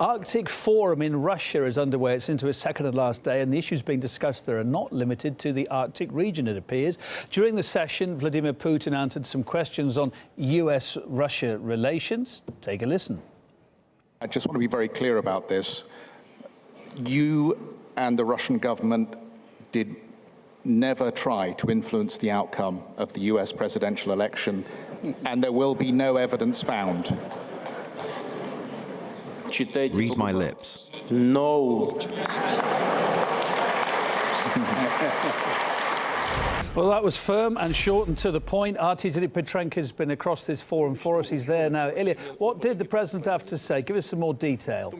Arctic Forum in Russia is underway. It's into its second and last day, and the issues being discussed there are not limited to the Arctic region, it appears. During the session, Vladimir Putin answered some questions on US-Russia relations. Take a listen. I just want to be very clear about this. You and the Russian government did never try to influence the outcome of the US presidential election, and there will be no evidence found. Read my lips. No. Well, that was firm and short and to the point. Artie Petrenko has been across this forum for us. He's there now. Ilya, what did the president have to say? Give us some more detail.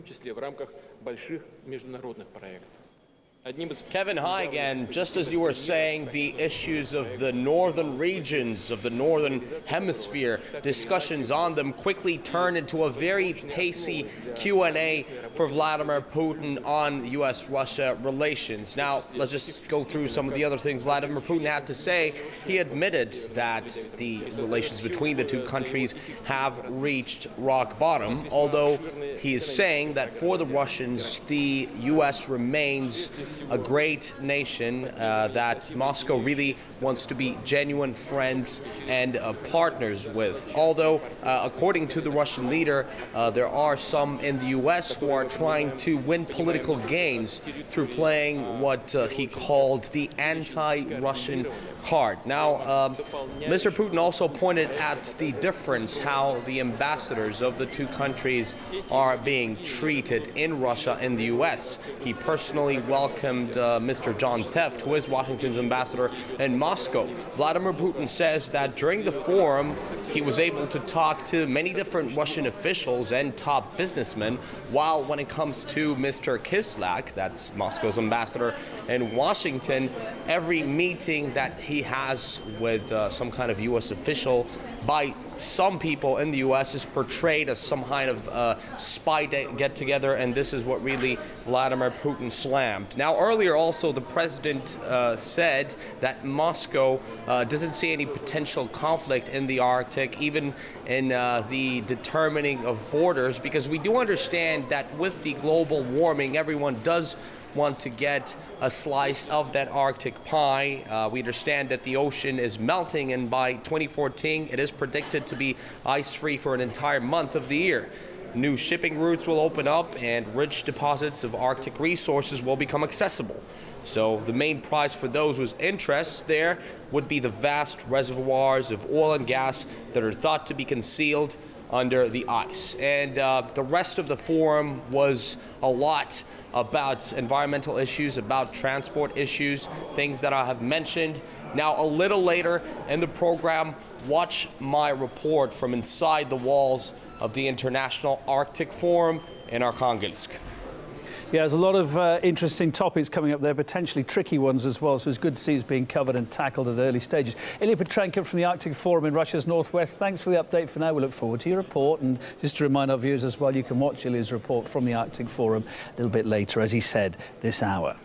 Kevin, hi again. Just as you were saying, the issues of the northern regions, of the northern hemisphere, discussions on them quickly turned into a very pacey Q&A for Vladimir Putin on US-Russia relations. Now, let's just go through some of the other things Vladimir Putin had to say. He admitted that the relations between the two countries have reached rock bottom, although he is saying that for the Russians, the US remains a great nation that Moscow really wants to be genuine friends and partners with. Although, according to the Russian leader, there are some in the US who are trying to win political gains through playing what he called the anti-Russian card. Now, Mr. Putin also pointed at the difference how the ambassadors of the two countries are being treated in Russia and the US. He personally welcomed Mr. John Teft, who is Washington's ambassador in Moscow. Vladimir Putin says that during the forum, he was able to talk to many different Russian officials and top businessmen, while when it comes to Mr. Kislyak, that's Moscow's ambassador in Washington, every meeting that he has with some kind of U.S. official by some people in the U.S. is portrayed as some kind of spy get-together, and this is what really Vladimir Putin slammed. Now, earlier also, the president said that Moscow doesn't see any potential conflict in the Arctic, even in the determining of borders, because we do understand that with the global warming, everyone does want to get a slice of that Arctic pie. We understand that the ocean is melting, and by 2014 it is predicted to be ice-free for an entire month of the year. New shipping routes will open up and rich deposits of Arctic resources will become accessible. So the main prize for those whose interests there would be the vast reservoirs of oil and gas that are thought to be concealed under the ice. And the rest of the forum was a lot about environmental issues, about transport issues, things that I have mentioned. Now, a little later in the program, watch my report from inside the walls of the International Arctic Forum in Arkhangelsk. Yeah, there's a lot of interesting topics coming up there, potentially tricky ones as well, so it's good to see it's being covered and tackled at early stages. Ilya Petrenko from the Arctic Forum in Russia's northwest, thanks for the update for now. We look forward to your report, and just to remind our viewers as well, you can watch Ilya's report from the Arctic Forum a little bit later, as he said, this hour.